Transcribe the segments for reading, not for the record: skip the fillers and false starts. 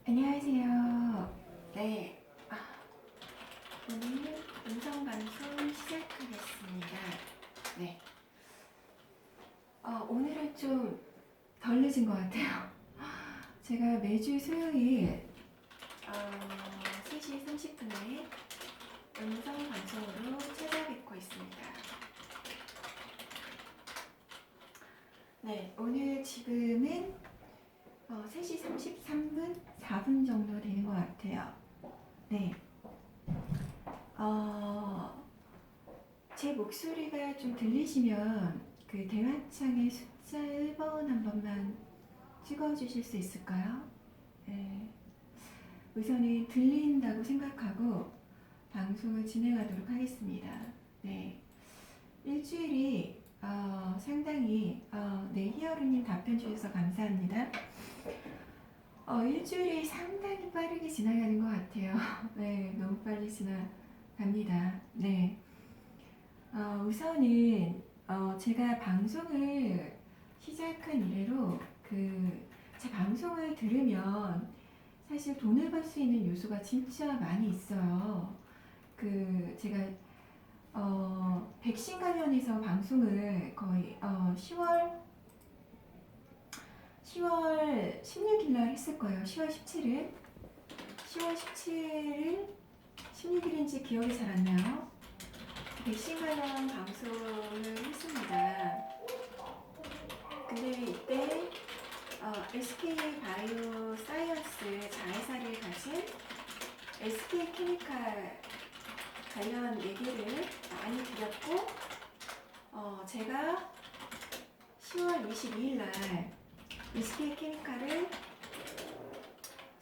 안녕하세요. 네, 오늘 음성방송 시작하겠습니다. 네, 오늘은 좀 덜 늦은 것 같아요. 제가 매주 수요일 3시 30분에 음성방송으로 찾아뵙고 있습니다. 네, 오늘 지금은 3시 33분, 4분 정도 되는 것 같아요. 네. 제 목소리가 좀 들리시면 그 대화창에 숫자 1번 한 번만 찍어주실 수 있을까요? 네. 우선은 들린다고 생각하고 방송을 진행하도록 하겠습니다. 네. 일주일이 상당히 네, 히어로님 답변 주셔서 감사합니다. 일주일이 상당히 빠르게 지나가는 것 같아요. 네, 너무 빨리 지나갑니다. 네. 우선은 제가 방송을 시작한 이래로 제 방송을 들으면 사실 돈을 벌 수 있는 요소가 진짜 많이 있어요. 제가 백신 관련해서 방송을 거의 10월 16일 날 했을 거예요. 10월 17일. 10월 17일, 16일인지 기억이 잘 안 나요. 백신 관련 방송을 했습니다. 근데 이때 SK 바이오 사이언스 자회사를 가진 SK 케미칼 관련 얘기를 많이 드렸고, 제가 10월 22일 날 SK 케미칼을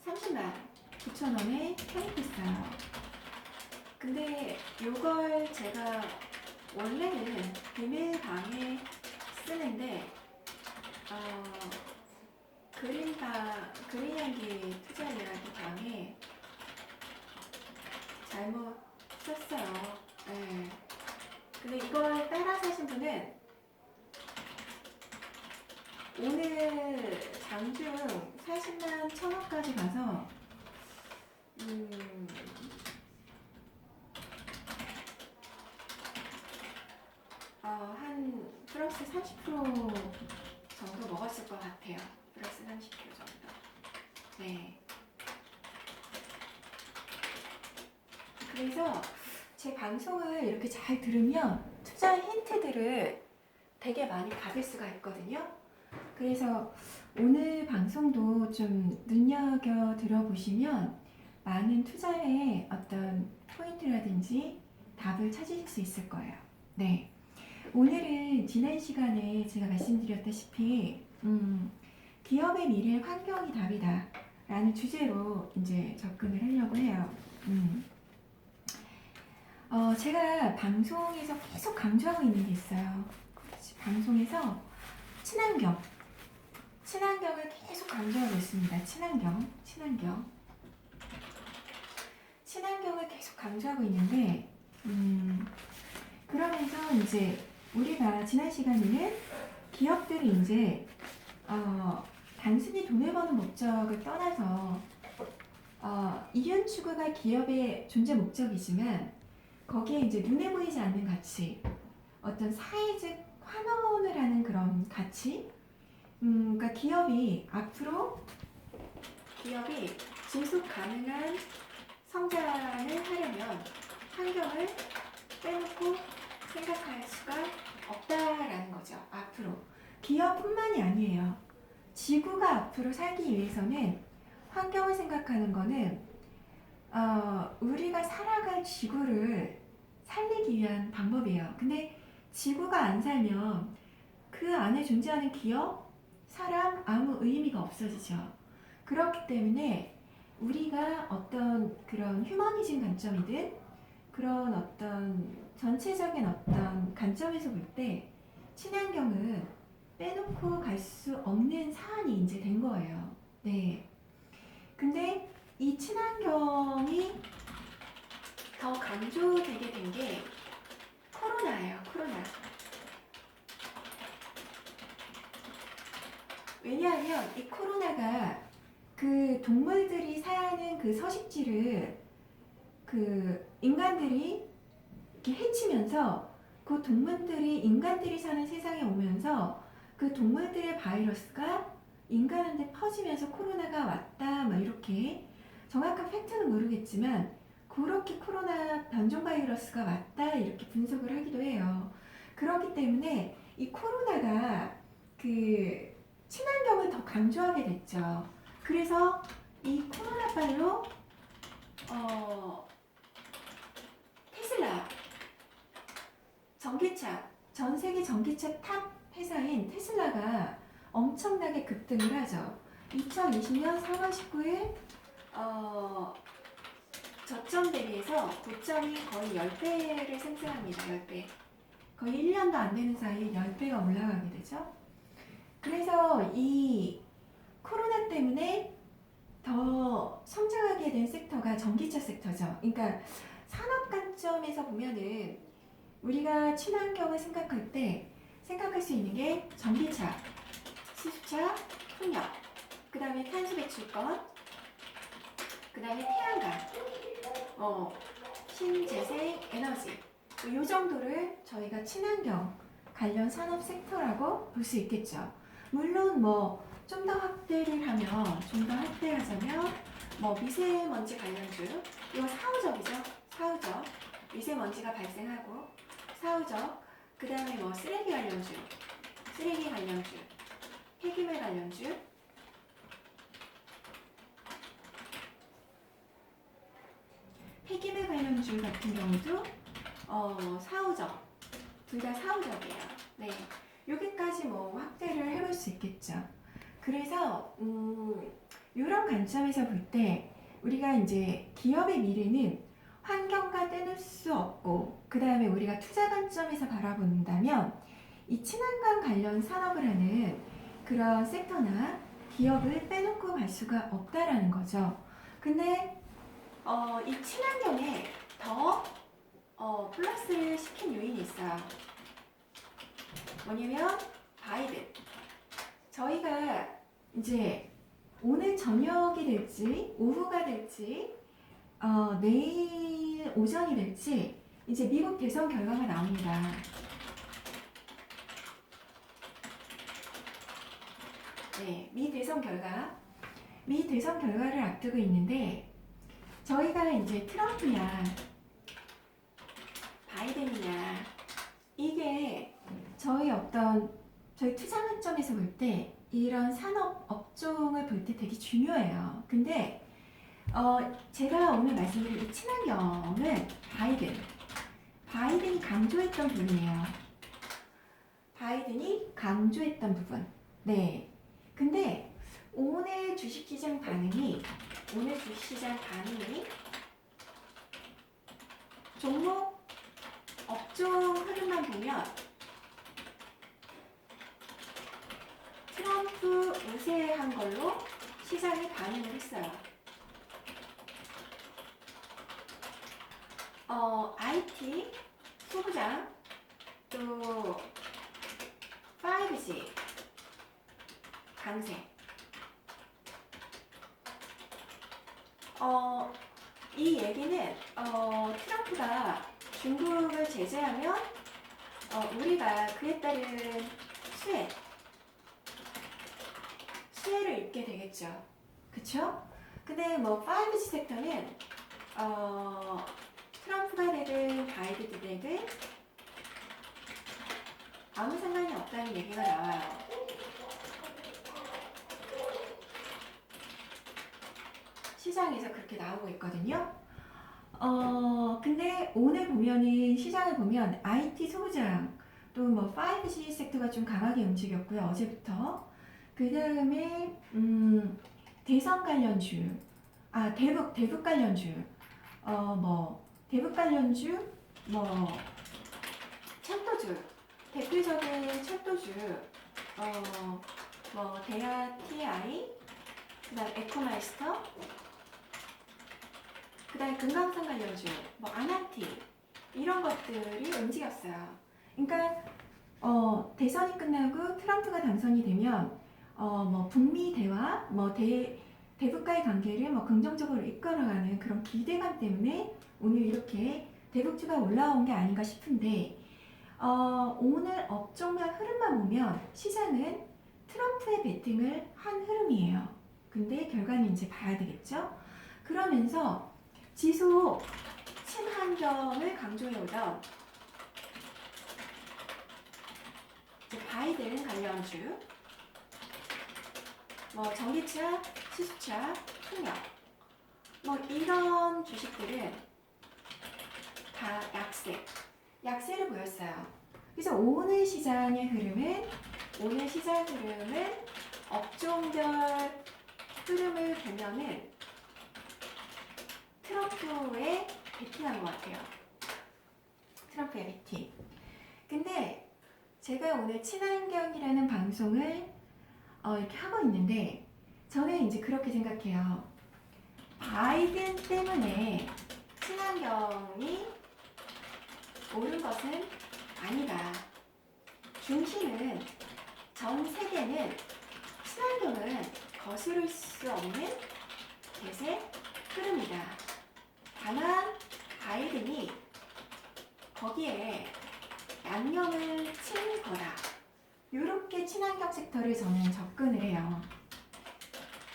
30만 9천 원에 편입했어요. 근데 이걸 제가 원래는 비밀방에 쓰는데 그린이야기 투자이야기 방에 잘못 썼어요. 네. 근데 이걸 따라 사신 분은 오늘 장중 40만 1천원까지 가서 한 플러스 30% 정도 먹었을 것 같아요. 플러스 30% 정도. 네. 그래서 제 방송을 이렇게 잘 들으면 투자 힌트들을 되게 많이 받을 수가 있거든요. 그래서 오늘 방송도 좀 눈여겨 들어보시면 많은 투자의 어떤 포인트라든지 답을 찾으실 수 있을 거예요. 네. 오늘은 지난 시간에 제가 말씀드렸다시피 기업의 미래 환경이 답이다 라는 주제로 이제 접근을 하려고 해요. 제가 방송에서 계속 강조하고 있는 게 있어요. 방송에서 친환경을 계속 강조하고 있습니다. 친환경을 계속 강조하고 있는데 그러면서 이제 우리가 지난 시간에는 기업들이 이제 단순히 돈을 버는 목적을 떠나서 이윤 추구가 기업의 존재 목적이지만 거기에 이제 눈에 보이지 않는 가치, 어떤 사회적 환원을 하는 그런 가치, 그러니까 기업이 지속 가능한 성장을 하려면 환경을 빼놓고 생각할 수가 없다라는 거죠. 앞으로 기업뿐만이 아니에요. 지구가 앞으로 살기 위해서는 환경을 생각하는 거는 우리가 살아갈 지구를 살리기 위한 방법이에요. 근데 지구가 안 살면 그 안에 존재하는 기업, 사람 아무 의미가 없어지죠. 그렇기 때문에 우리가 어떤 그런 휴머니즘 관점이든 그런 어떤 전체적인 어떤 관점에서 볼 때 친환경은 빼놓고 갈 수 없는 사안이 이제 된 거예요. 네. 근데 이 친환경이 더 강조되게 된 게 코로나예요. 코로나. 왜냐하면 이 코로나가 그 동물들이 사는 그 서식지를 그 인간들이 이렇게 해치면서 그 동물들이 인간들이 사는 세상에 오면서 그 동물들의 바이러스가 인간한테 퍼지면서 코로나가 왔다 막 이렇게 정확한 팩트는 모르겠지만 그렇게 코로나 변종 바이러스가 왔다 이렇게 분석을 하기도 해요. 그렇기 때문에 이 코로나가 그 친환경을 더 강조하게 됐죠. 그래서 이 코로나빨로 테슬라 전기차 전 세계 전기차 탑 회사인 테슬라가 엄청나게 급등을 하죠. 2020년 4월 19일 저점 대비해서 고점이 거의 10배를 상승합니다. 10배. 거의 1년도 안 되는 사이에 10배가 올라가게 되죠. 그래서 이 코로나 때문에 더 성장하게 된 섹터가 전기차 섹터죠. 그러니까 산업 관점에서 보면은 우리가 친환경을 생각할 때 생각할 수 있는 게 전기차, 수소차, 풍력, 그 다음에 탄소 배출권, 그 다음에 태양광, 신재생 에너지 이 정도를 저희가 친환경 관련 산업 섹터라고 볼 수 있겠죠. 물론 뭐 좀 더 확대를 하면 좀 더 확대하자면 뭐 미세먼지 관련주 이거 사후적이죠. 사후적 미세먼지가 발생하고 사후적 그 다음에 뭐 쓰레기 관련주 폐기물 관련주 폐기물 관련주 같은 경우도 사후적 둘 다 사후적이에요. 네, 여기까지 뭐 확대를 해볼 수 있겠죠. 그래서 이런 관점에서 볼 때 우리가 이제 기업의 미래는 환경과 떼놓을 수 없고 그 다음에 우리가 투자 관점에서 바라본다면 이 친환경 관련 산업을 하는 그런 섹터나 기업을 빼놓고 갈 수가 없다라는 거죠. 근데 이 친환경에 더 플러스를 시킨 요인이 있어요. 뭐냐면 바이든. 저희가 이제 오늘 저녁이 될지 오후가 될지 내일 오전이 될지 이제 미국 대선 결과가 나옵니다. 네, 미 대선 결과를 앞두고 있는데 저희가 이제 트럼프냐 바이든이냐 이게 저희 투자 관점에서 볼 때 이런 산업 업종을 볼 때 되게 중요해요. 근데 제가 오늘 말씀드린 이 친환경은 바이든이 강조했던 부분이에요. 바이든이 강조했던 부분. 네. 근데 오늘 주식시장 반응이 종목 업종 흐름만 보면 트럼프 우세한 걸로 시장이 반응을 했어요. IT, 소부장, 또 5G 강세. 이 얘기는 트럼프가 중국을 제재하면 우리가 그에 따른 수혜를 입게 되겠죠. 그쵸? 근데 뭐 5G 섹터는 트럼프가 되든 바이든이 되든 아무 상관이 없다는 얘기가 나와요. 시장에서 그렇게 나오고 있거든요. 근데 오늘 보면은 시장을 보면 IT 소부장 또 뭐 5G 섹터가 좀 강하게 움직였고요. 어제부터. 그 다음에 대선 관련주, 대북 관련주, 대북 관련주, 철도주, 대표적인 철도주, 대하 TI, 그다음 에코마이스터, 그다음 금강산 관련주, 아나티 이런 것들이 움직였어요. 그러니까 대선이 끝나고 트럼프가 당선이 되면 북미 대화, 대국과의 관계를 뭐 긍정적으로 이끌어가는 그런 기대감 때문에 오늘 이렇게 대국주가 올라온 게 아닌가 싶은데 오늘 업종별 흐름만 보면 시장은 트럼프의 베팅을 한 흐름이에요. 근데 결과는 이제 봐야 되겠죠? 그러면서 지속 친환경을 강조해오던 바이든 관련주, 뭐 전기차, 수소차, 풍력, 뭐 이런 주식들은 다 약세를 보였어요. 그래서 오늘 시장 흐름은 업종별 흐름을 보면은 트럼프의 베팅한 것 같아요. 트럼프의 베팅. 근데 제가 오늘 친환경이라는 방송을 이렇게 하고 있는데 저는 이제 그렇게 생각해요. 바이든 때문에 친환경이 오른 것은 아니다. 중심은 전 세계는 친환경은 거스를 수 없는 대세 흐름이다. 다만 바이든이 거기에 양념을 친 거다. 이렇게 친환경 섹터를 저는 접근을 해요.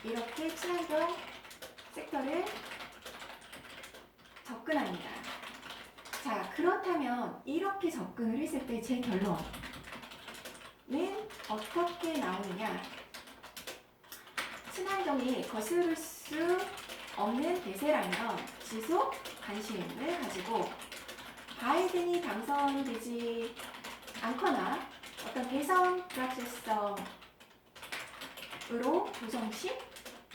이렇게 친환경 섹터를 접근합니다. 자, 그렇다면 이렇게 접근을 했을 때 제 결론은 어떻게 나오느냐? 친환경이 거스를 수 없는 대세라면 지속 관심을 가지고 바이든이 당선되지 않거나 어떤 대선 불확실성으로 조정식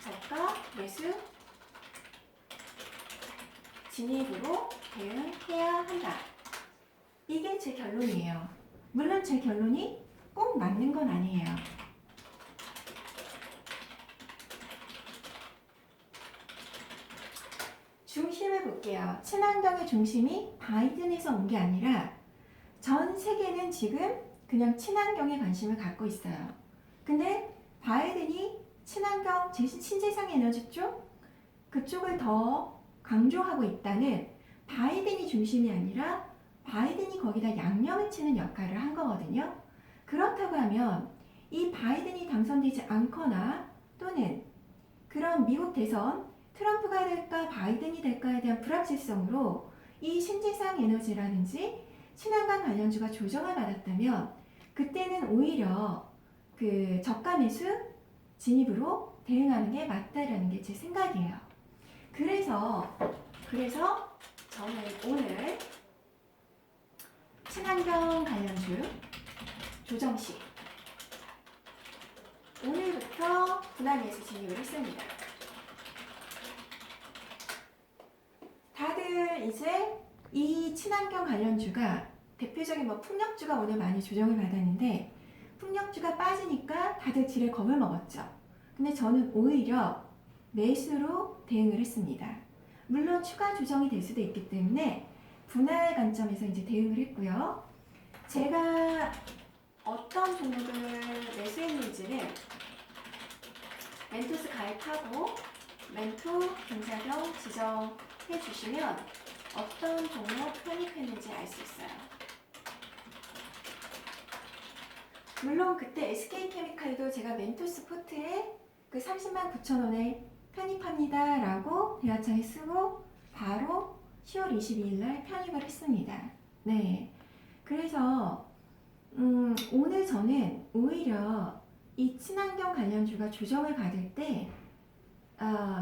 저가 매수 진입으로 대응해야 한다. 이게 제 결론이에요. 물론 제 결론이 꼭 맞는 건 아니에요. 중심을 볼게요. 친환경의 중심이 바이든에서 온 게 아니라 전 세계는 지금 그냥 친환경에 관심을 갖고 있어요. 근데 바이든이 친환경, 신재생 에너지 쪽 그쪽을 더 강조하고 있다는 바이든이 중심이 아니라 바이든이 거기다 양념을 치는 역할을 한 거거든요. 그렇다고 하면 이 바이든이 당선되지 않거나 또는 그런 미국 대선 트럼프가 될까 바이든이 될까에 대한 불확실성으로 이 신재생 에너지라든지 친환경 관련주가 조정을 받았다면 그때는 오히려 그 저가 매수 진입으로 대응하는 게 맞다라는 게 제 생각이에요. 그래서 저는 오늘 친환경 관련주 조정식 오늘부터 분할 매수 진입을 했습니다. 다들 이제 이 친환경 관련주가 대표적인 뭐 풍력주가 오늘 많이 조정을 받았는데 풍력주가 빠지니까 다들 지레 겁을 먹었죠. 근데 저는 오히려 매수로 대응을 했습니다. 물론 추가 조정이 될 수도 있기 때문에 분할 관점에서 이제 대응을 했고요. 제가 어떤 종목을 매수했는지는 멘토스 가입하고 멘토 김사경 지정해 주시면 어떤 종목 편입했는지 알 수 있어요. 물론 그때 SK케미칼도 제가 멘토스 포트에 그 309,000원에 편입합니다 라고 대화창에 쓰고 바로 10월 22일 날 편입을 했습니다. 네. 그래서 오늘 저는 오히려 이 친환경 관련주가 조정을 받을 때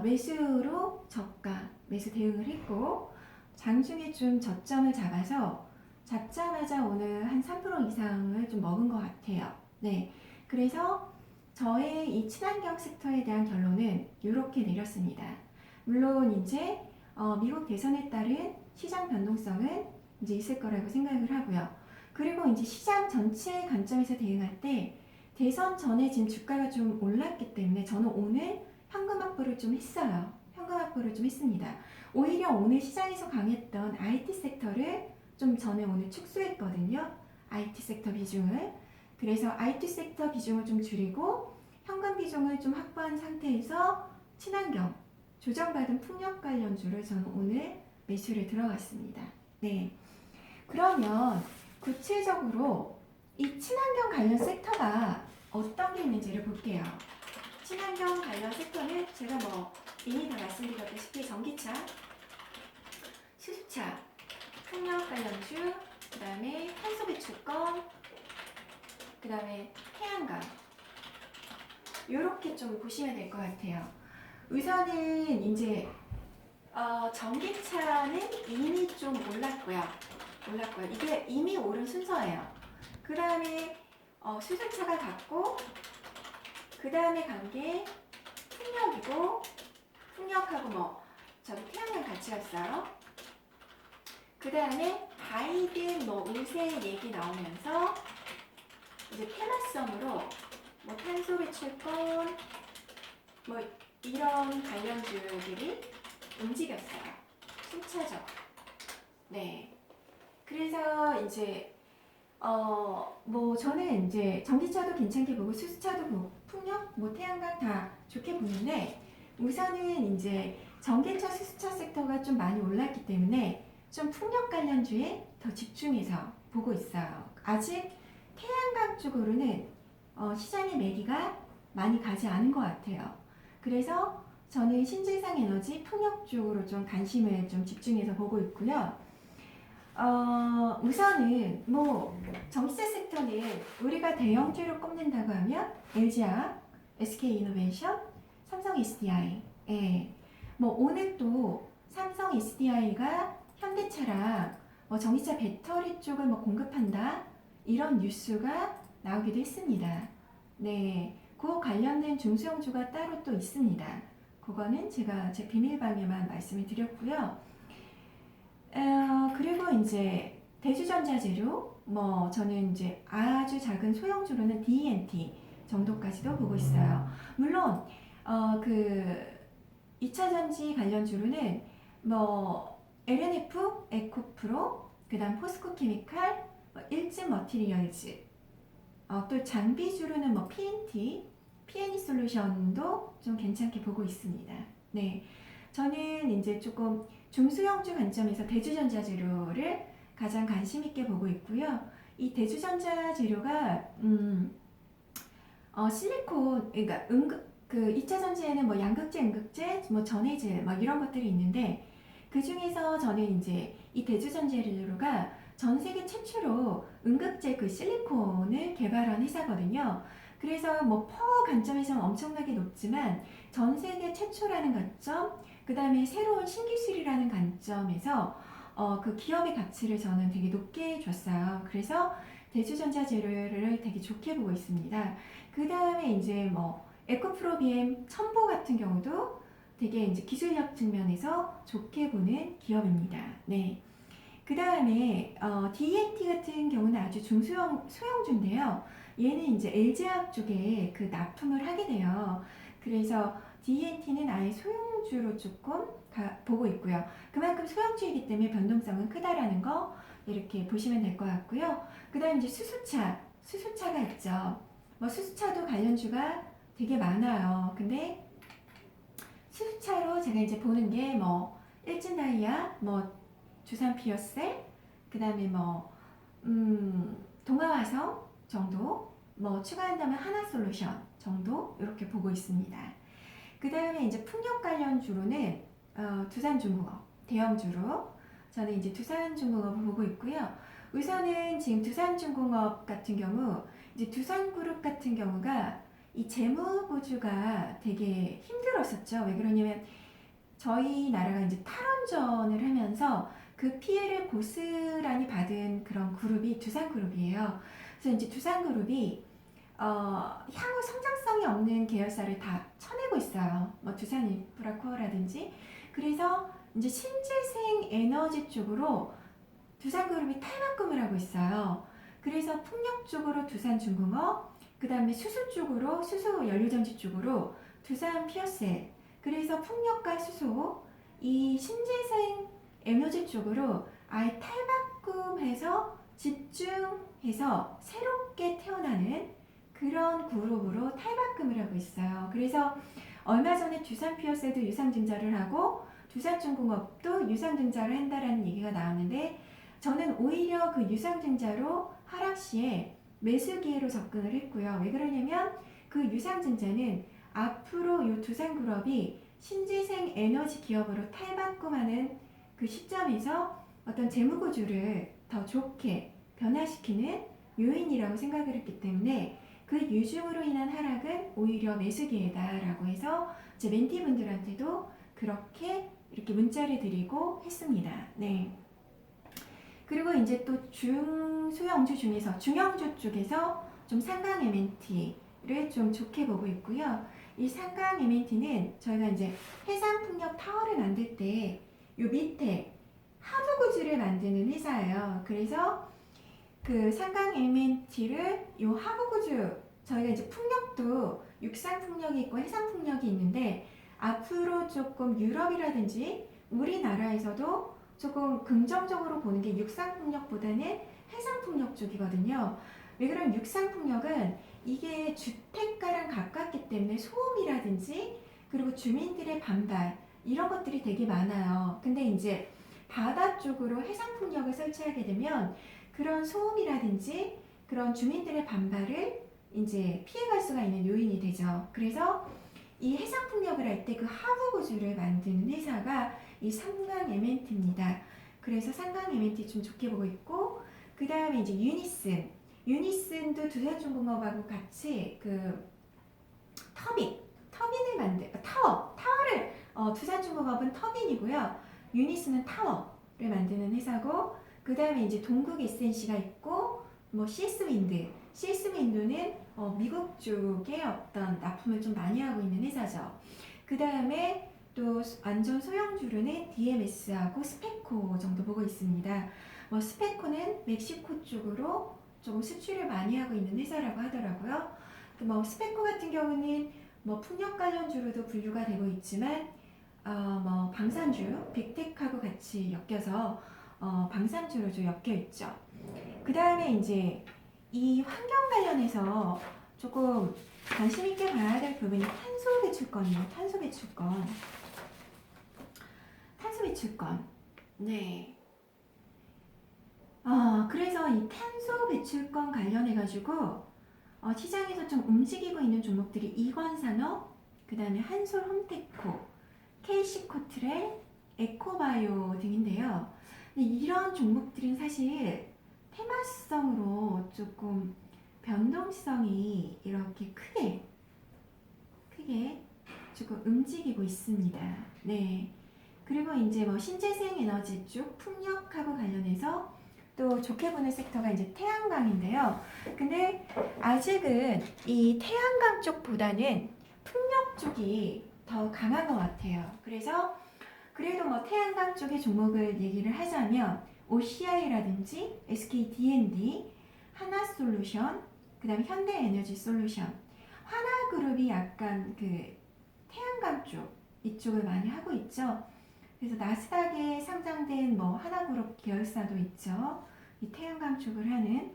매수로 저가 매수 대응을 했고 장중에 좀 저점을 잡자마자 오늘 한 3% 이상을 좀 먹은 것 같아요. 네, 그래서 저의 이 친환경 섹터에 대한 결론은 이렇게 내렸습니다. 물론 이제 미국 대선에 따른 시장 변동성은 이제 있을 거라고 생각을 하고요. 그리고 이제 시장 전체 관점에서 대응할 때 대선 전에 지금 주가가 좀 올랐기 때문에 저는 오늘 현금 확보를 좀 했어요. 현금 확보를 좀 했습니다. 오히려 오늘 시장에서 강했던 IT 섹터를 좀 저는 오늘 축소했거든요. IT 섹터 비중을. 그래서 IT 섹터 비중을 좀 줄이고 현금 비중을 좀 확보한 상태에서 친환경, 조정받은 풍력 관련주를 저는 오늘 매수를 들어갔습니다. 네. 그러면 구체적으로 이 친환경 관련 섹터가 어떤 게 있는지를 볼게요. 친환경 관련 섹터는 제가 뭐 이미 다 말씀드렸다시피 전기차, 수소차, 풍력 관련주, 그 다음에 탄소 배출권, 그 다음에 태양광, 요렇게 좀 보시면 될 것 같아요. 우선은 이제 전기차는 이미 좀 올랐고요. 이게 이미 오른 순서예요. 그 다음에 수소차가 갔고, 그 다음에 간 게 풍력이고, 풍력하고 뭐 저기 태양광 같이 갔어요. 그 다음에 바이든 뭐 우세 얘기 나오면서 이제 테마성으로 뭐 탄소 배출권 뭐 이런 관련주들이 움직였어요. 순차적으로. 네. 그래서 이제 뭐 저는 이제 전기차도 괜찮게 보고 수소차도 보고 풍력, 뭐 태양광 다 좋게 보는데 우선은 이제 전기차, 수소차 섹터가 좀 많이 올랐기 때문에 좀 풍력 관련주에 더 집중해서 보고 있어요. 아직 태양광 쪽으로는 시장의 매기가 많이 가지 않은 것 같아요. 그래서 저는 신재생 에너지 풍력 쪽으로 좀 관심을 좀 집중해서 보고 있고요. 우선은 뭐 전기차 섹터는 우리가 대형주로 꼽는다고 하면 LG화학, SK이노베이션, 삼성 SDI. 예. 뭐 오늘 또 삼성 SDI가 현대차랑 뭐 전기차 배터리 쪽을 뭐 공급한다 이런 뉴스가 나오기도 했습니다. 네, 그 관련된 중소형주가 따로 또 있습니다. 그거는 제가 제 비밀방에만 말씀을 드렸고요. 그리고 이제 대주전자재료, 뭐 저는 이제 아주 작은 소형주로는 D&T 정도까지도 보고 있어요. 물론 그 2차전지 관련주로는 뭐 LNF, 에코프로, 그 다음 포스코케미칼, 일진 머티리얼즈, 또 장비주로는 뭐 PNT, PNE 솔루션도 좀 괜찮게 보고 있습니다. 네, 저는 이제 조금 중소형주 관점에서 대주전자 재료를 가장 관심 있게 보고 있고요. 이 대주전자 재료가 실리콘, 그러니까 그 2차 전지에는 뭐 양극재, 음극재, 뭐 전해질 막 이런 것들이 있는데 그 중에서 저는 이제 이 대주전자 재료가 전 세계 최초로 음극재 그 실리콘을 개발한 회사거든요. 그래서 뭐 퍼 관점에서는 엄청나게 높지만 전 세계 최초라는 관점, 그 다음에 새로운 신기술이라는 관점에서 그 기업의 가치를 저는 되게 높게 줬어요. 그래서 대주전자 재료를 되게 좋게 보고 있습니다. 그 다음에 이제 뭐 에코프로 BM 첨보 같은 경우도 되게 이제 기술력 측면에서 좋게 보는 기업입니다. 네. 그 다음에 D&T 같은 경우는 아주 소형주인데요. 얘는 이제 LG화학 쪽에 그 납품을 하게 돼요. 그래서 D&T는 아예 소형주로 조금 보고 있고요. 그만큼 소형주이기 때문에 변동성은 크다라는 거 이렇게 보시면 될 것 같고요. 그 다음 이제 수소차가 있죠. 뭐 수소차도 관련주가 되게 많아요. 근데 수소차로 제가 이제 보는 게 뭐 일진다이아, 뭐 두산 피어셀, 그 다음에 뭐 동아화성 정도, 뭐 추가한다면 하나솔루션 정도 이렇게 보고 있습니다. 그 다음에 이제 풍력 관련주로는 두산중공업 대형주로 저는 이제 두산중공업을 보고 있고요. 우선은 지금 두산중공업 같은 경우 이제 두산그룹 같은 경우가 이 재무보조가 되게 힘들었었죠. 왜 그러냐면 저희 나라가 이제 탈원전을 하면서 그 피해를 고스란히 받은 그런 그룹이 두산그룹이에요. 그래서 이제 두산그룹이 향후 성장성이 없는 계열사를 다 쳐내고 있어요. 뭐 두산인프라코어라든지. 그래서 이제 신재생 에너지 쪽으로 두산그룹이 탈바꿈을 하고 있어요. 그래서 풍력 쪽으로 두산중공업, 그 다음에 수소 쪽으로 수소 연료전지 쪽으로 두산 피어셀. 그래서 풍력과 수소 이 신재생 에너지 쪽으로 아예 탈바꿈해서 집중해서 새롭게 태어나는 그런 그룹으로 탈바꿈을 하고 있어요. 그래서 얼마 전에 두산 피어셀도 유상증자를 하고 두산중공업도 유상증자를 한다라는 얘기가 나왔는데 저는 오히려 그 유상증자로 하락 시에 매수 기회로 접근을 했고요. 왜 그러냐면 그 유상증자는 앞으로 이 두산그룹이 신재생 에너지 기업으로 탈바꿈하는 그 시점에서 어떤 재무구조를 더 좋게 변화시키는 요인이라고 생각을 했기 때문에 그 유중으로 인한 하락은 오히려 매수 기회다라고 해서 제 멘티분들한테도 그렇게 이렇게 문자를 드리고 했습니다. 네. 그리고 이제 또 중소형주 중에서 중형주 쪽에서 좀 상강 MNT를 좀 좋게 보고 있고요. 이 상강 MNT는 저희가 이제 해상풍력 타워를 만들 때 요 밑에 하부구주를 만드는 회사예요. 그래서 그 상강 MNT를 요 하부구주 저희가 이제 풍력도 육상 풍력이 있고 해상 풍력이 있는데 앞으로 조금 유럽이라든지 우리나라에서도 조금 긍정적으로 보는 게 육상 풍력보다는 해상 풍력 쪽이거든요. 왜 그러면 육상 풍력은 이게 주택가랑 가깝기 때문에 소음이라든지 그리고 주민들의 반발 이런 것들이 되게 많아요. 근데 이제 바다 쪽으로 해상 풍력을 설치하게 되면 그런 소음이라든지 그런 주민들의 반발을 이제 피해갈 수가 있는 요인이 되죠. 그래서 이 해상 풍력을 할 때 그 하부 구조를 만드는 회사가 이 상강 MNT입니다. 그래서 상강 MNT 좀 좋게 보고 있고 그 다음에 이제 유니슨도 두산중공업하고 같이 그 터빈을 타워를 두산중공업은 터빈이고요. 유니슨은 타워를 만드는 회사고 그 다음에 이제 동국 SNC가 있고 뭐 CS 윈드는 미국 쪽에 어떤 납품을 좀 많이 하고 있는 회사죠. 그 다음에 또 완전 소형주로는 DMS하고 스페코 정도 보고 있습니다. 뭐 스페코는 멕시코 쪽으로 조금 수출을 많이 하고 있는 회사라고 하더라고요. 뭐 스페코 같은 경우는 뭐 풍력 관련주로도 분류가 되고 있지만 뭐 방산주, 빅텍하고 같이 엮여서 방산주로 좀 엮여 있죠. 그 다음에 이제 이 환경 관련해서 조금 관심 있게 봐야 될 부분이 탄소 배출권이에요. 탄소 배출권. 네. 그래서 이 탄소 배출권 관련해가지고 시장에서 좀 움직이고 있는 종목들이 이건산업, 그 다음에 한솔홈테코, KC코트렐, 에코바이오 등인데요. 근데 이런 종목들은 사실 테마성으로 조금 변동성이 이렇게 크게 조금 움직이고 있습니다. 네. 그리고 이제 뭐 신재생 에너지 쪽 풍력하고 관련해서 또 좋게 보는 섹터가 이제 태양광인데요. 근데 아직은 이 태양광 쪽보다는 풍력 쪽이 더 강한 것 같아요. 그래서 그래도 뭐 태양광 쪽의 종목을 얘기를 하자면 OCI라든지 SK D&D, 하나솔루션, 그 다음에 현대에너지솔루션, 하나그룹이 약간 그 태양광 쪽 이쪽을 많이 하고 있죠. 그래서 나스닥에 상장된 뭐 하나그룹 계열사도 있죠. 이 태양광 쪽을 하는.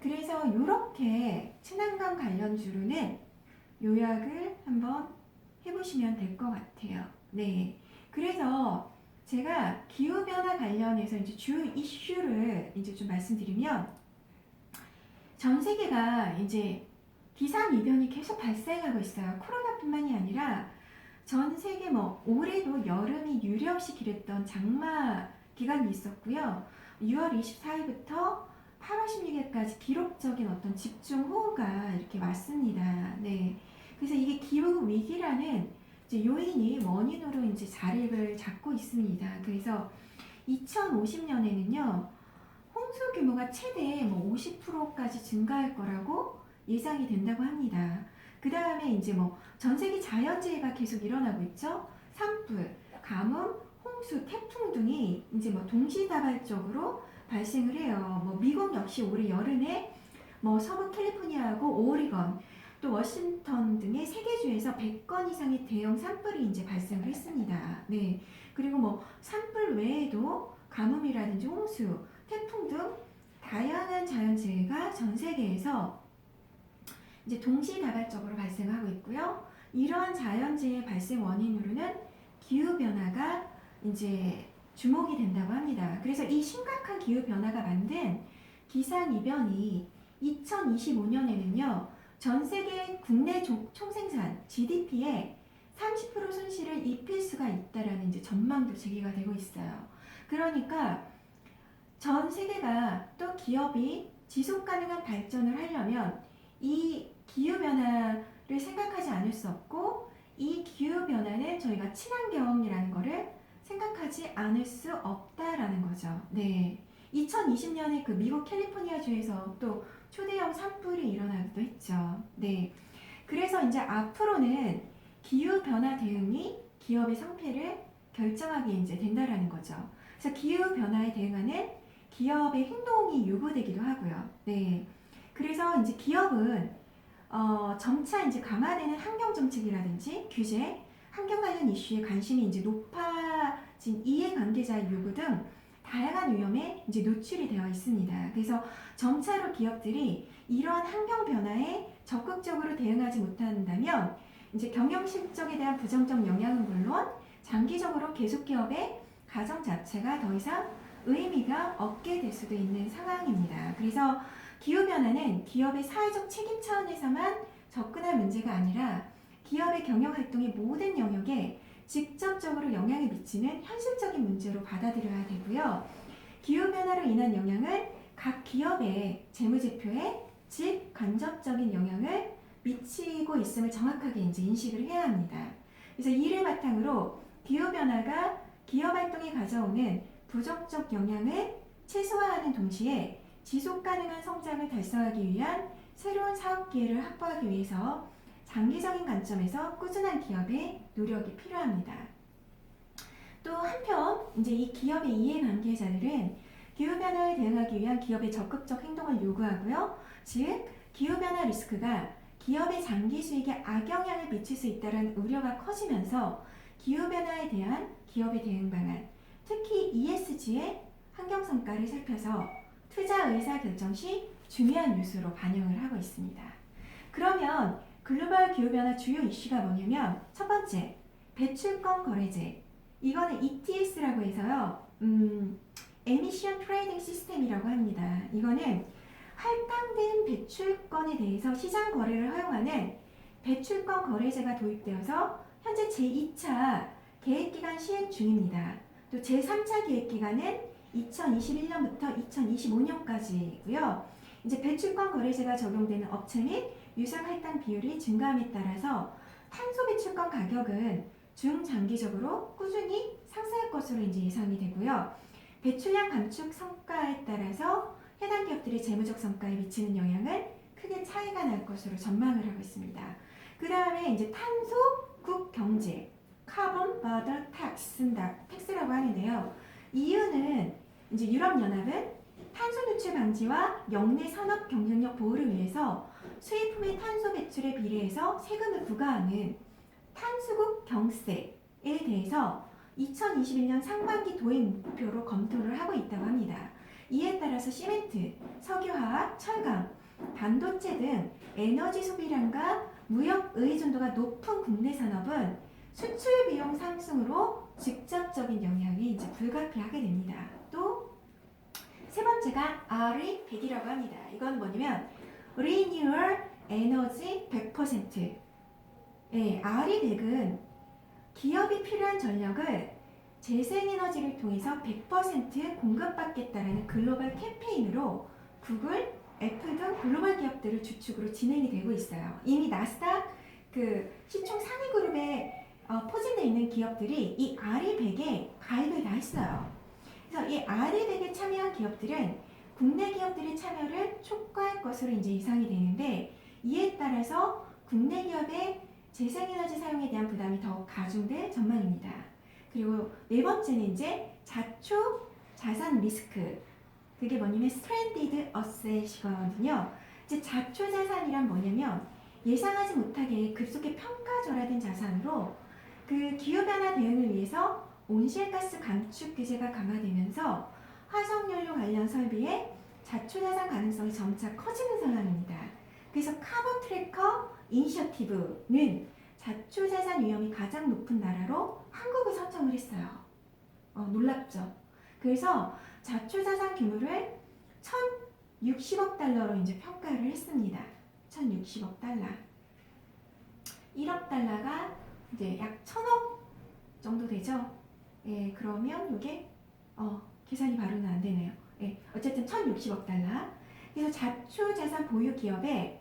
그래서 이렇게 친환경 관련주로는 요약을 한번 해보시면 될 것 같아요. 네. 그래서 제가 기후변화 관련해서 이제 주요 이슈를 이제 좀 말씀드리면 전 세계가 이제 기상이변이 계속 발생하고 있어요. 코로나뿐만이 아니라 전 세계 뭐 올해도 여름이 유례없이 길었던 장마 기간이 있었고요. 6월 24일부터 8월 16일까지 기록적인 어떤 집중호우가 이렇게 왔습니다. 네. 그래서 이게 기후 위기라는 이제 요인이 원인으로 이제 자리를 잡고 있습니다. 그래서 2050년에는요, 홍수 규모가 최대 뭐 50%까지 증가할 거라고 예상이 된다고 합니다. 그 다음에 이제 뭐 전 세계 자연재해가 계속 일어나고 있죠. 산불, 가뭄, 홍수, 태풍 등이 이제 뭐 동시다발적으로 발생을 해요. 뭐 미국 역시 올해 여름에 뭐 서부 캘리포니아하고 오리건, 또 워싱턴 등의 세계주에서 100건 이상의 대형 산불이 이제 발생을 했습니다. 네. 그리고 뭐 산불 외에도 가뭄이라든지 홍수, 태풍 등 다양한 자연재해가 전 세계에서 이제 동시다발적으로 발생하고 있고요. 이러한 자연재해 발생 원인으로는 기후변화가 이제 주목이 된다고 합니다. 그래서 이 심각한 기후변화가 만든 기상이변이 2025년에는요, 전 세계 국내 총생산 GDP에 30% 손실을 입힐 수가 있다라는 이제 전망도 제기가 되고 있어요. 그러니까 전 세계가 또 기업이 지속 가능한 발전을 하려면 이 기후변화를 생각하지 않을 수 없고, 이 기후변화는 저희가 친환경이라는 거를 생각하지 않을 수 없다라는 거죠. 네. 2020년에 그 미국 캘리포니아주에서 또 초대형 산불이 일어나기도 했죠. 네. 그래서 이제 앞으로는 기후변화 대응이 기업의 성패를 결정하게 이제 된다라는 거죠. 그래서 기후변화에 대응하는 기업의 행동이 요구되기도 하고요. 네. 그래서 이제 기업은 점차 이제 강화되는 환경 정책이라든지 규제, 환경 관련 이슈에 관심이 이제 높아진 이해관계자의 요구 등 다양한 위험에 이제 노출이 되어 있습니다. 그래서 점차로 기업들이 이러한 환경 변화에 적극적으로 대응하지 못한다면 이제 경영 실적에 대한 부정적 영향은 물론 장기적으로 계속 기업의 가정 자체가 더 이상 의미가 없게 될 수도 있는 상황입니다. 그래서 기후변화는 기업의 사회적 책임 차원에서만 접근할 문제가 아니라 기업의 경영 활동의 모든 영역에 직접적으로 영향을 미치는 현실적인 문제로 받아들여야 되고요. 기후변화로 인한 영향은 각 기업의 재무제표에 직간접적인 영향을 미치고 있음을 정확하게 이제 인식을 해야 합니다. 그래서 이를 바탕으로 기후변화가 기업 활동에 가져오는 부정적 영향을 최소화하는 동시에 지속 가능한 성장을 달성하기 위한 새로운 사업 기회를 확보하기 위해서 장기적인 관점에서 꾸준한 기업의 노력이 필요합니다. 또 한편 이제 이 기업의 이해관계자들은 기후변화에 대응하기 위한 기업의 적극적 행동을 요구하고요. 즉 기후변화 리스크가 기업의 장기 수익에 악영향을 미칠 수 있다는 우려가 커지면서 기후변화에 대한 기업의 대응 방안, 특히 ESG의 환경성과를 살펴서 투자 의사 결정 시 중요한 요소로 반영을 하고 있습니다. 그러면 글로벌 기후변화 주요 이슈가 뭐냐면 첫 번째, 배출권 거래제. 이거는 ETS라고 해서요. 에미션 트레이딩 시스템이라고 합니다. 이거는 할당된 배출권에 대해서 시장 거래를 허용하는 배출권 거래제가 도입되어서 현재 제2차 계획기간 시행 중입니다. 또 제3차 계획기간은 2021년부터 2025년까지고요. 이제 배출권 거래제가 적용되는 업체 및 유상 할당 비율이 증가함에 따라서 탄소 배출권 가격은 중장기적으로 꾸준히 상승할 것으로 이제 예상이 되고요. 배출량 감축 성과에 따라서 해당 기업들의 재무적 성과에 미치는 영향은 크게 차이가 날 것으로 전망을 하고 있습니다. 그 다음에 이제 탄소국 경제, 카본 버더 텍스라고 하는데요. 이유는 이제 유럽연합은 탄소 누출 방지와 역내 산업 경쟁력 보호를 위해서 수입품의 탄소 배출에 비례해서 세금을 부과하는 탄소국 경세에 대해서 2021년 상반기 도입 목표로 검토를 하고 있다고 합니다. 이에 따라서 시멘트, 석유화학, 철강, 반도체 등 에너지 소비량과 무역 의존도가 높은 국내 산업은 수출 비용 상승으로 직접적인 영향이 이제 불가피하게 됩니다. 또 세 번째가 RE100이라고 합니다. 이건 뭐냐면 Renewable Energy 100%. 네, RE100은 기업이 필요한 전력을 재생에너지를 통해서 100% 공급받겠다라는 글로벌 캠페인으로 구글, 애플 등 글로벌 기업들을 주축으로 진행이 되고 있어요. 이미 나스닥 그 시총 상위 그룹에 포진되어 있는 기업들이 이 RE100에 가입을 다 했어요. 그래서 이 RE100에 참여한 기업들은 국내 기업들의 참여를 촉구할 것으로 이제 예상이 되는데, 이에 따라서 국내 기업의 재생에너지 사용에 대한 부담이 더 가중될 전망입니다. 그리고 네 번째는 이제 자초 자산 리스크. 그게 뭐냐면 stranded asset이거든요. 이제 자초 자산이란 뭐냐면 예상하지 못하게 급속히 평가절하된 자산으로 그 기후변화 대응을 위해서 온실가스 감축 규제가 강화되면서 화석연료 관련 설비의 자초자산 가능성이 점차 커지는 상황입니다. 그래서 카본 트래커 이니셔티브는 자초자산 위험이 가장 높은 나라로 한국을 선정을 했어요. 놀랍죠? 그래서 자초자산 규모를 1,060억 달러로 이제 평가를 했습니다. 1,060억 달러. 1억 달러가 이제 약 1,000억 정도 되죠? 예, 그러면 이게 계산이 바로는 안 되네요. 예, 어쨌든 1,060억 달러. 그래서 자초자산 보유 기업의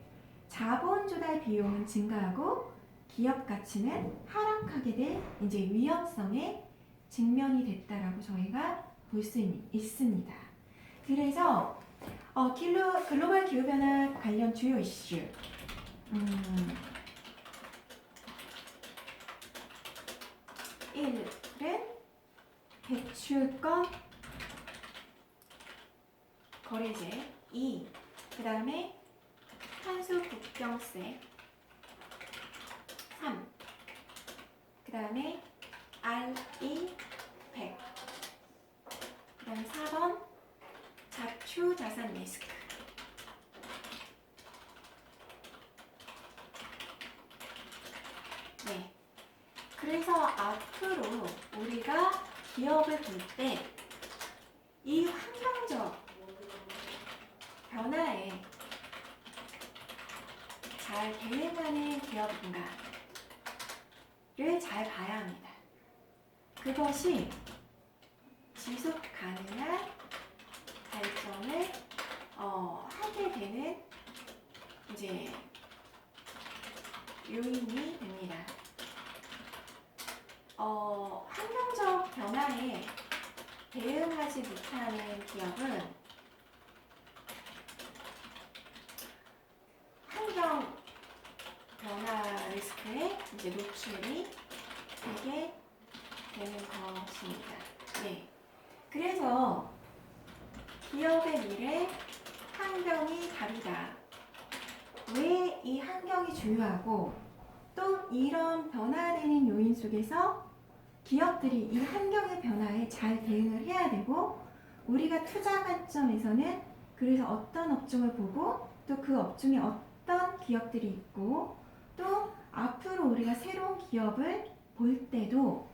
자본 조달 비용은 증가하고 기업 가치는 하락하게 될 이제 위험성에 직면이 됐다라고 저희가 볼 수 있습니다. 그래서 글로벌 기후변화 관련 주요 이슈 1은 대출권 거래제 2, 그 다음에 탄소 국경세 3, 그 다음에 RE100, 그 다음에 4번 자초자산 리스크. 네. 그래서 앞으로 우리가 기업을 볼 때 이 환경적 변화에 잘 대응하는 기업인가를 잘 봐야 합니다. 그것이 지속 가능한 발전을 하게 되는 이제 요인이 됩니다. 환경적 변화에 대응하지 못하는 기업은 환경 변화 리스크에 이제 노출이 되게 되는 것입니다. 네. 그래서 기업의 미래, 환경이 다르다. 왜 이 환경이 중요하고 또 이런 변화되는 요인 속에서 기업들이 이 환경의 변화에 잘 대응을 해야 되고 우리가 투자 관점에서는 그래서 어떤 업종을 보고 또 그 업종에 어떤 기업들이 있고 또 앞으로 우리가 새로운 기업을 볼 때도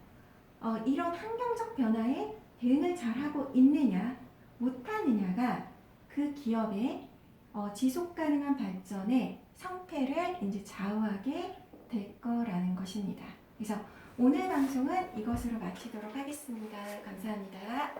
이런 환경적 변화에 대응을 잘하고 있느냐 못하느냐가 그 기업의 지속 가능한 발전의 성패를 이제 좌우하게 될 거라는 것입니다. 그래서 오늘 방송은 이것으로 마치도록 하겠습니다. 감사합니다.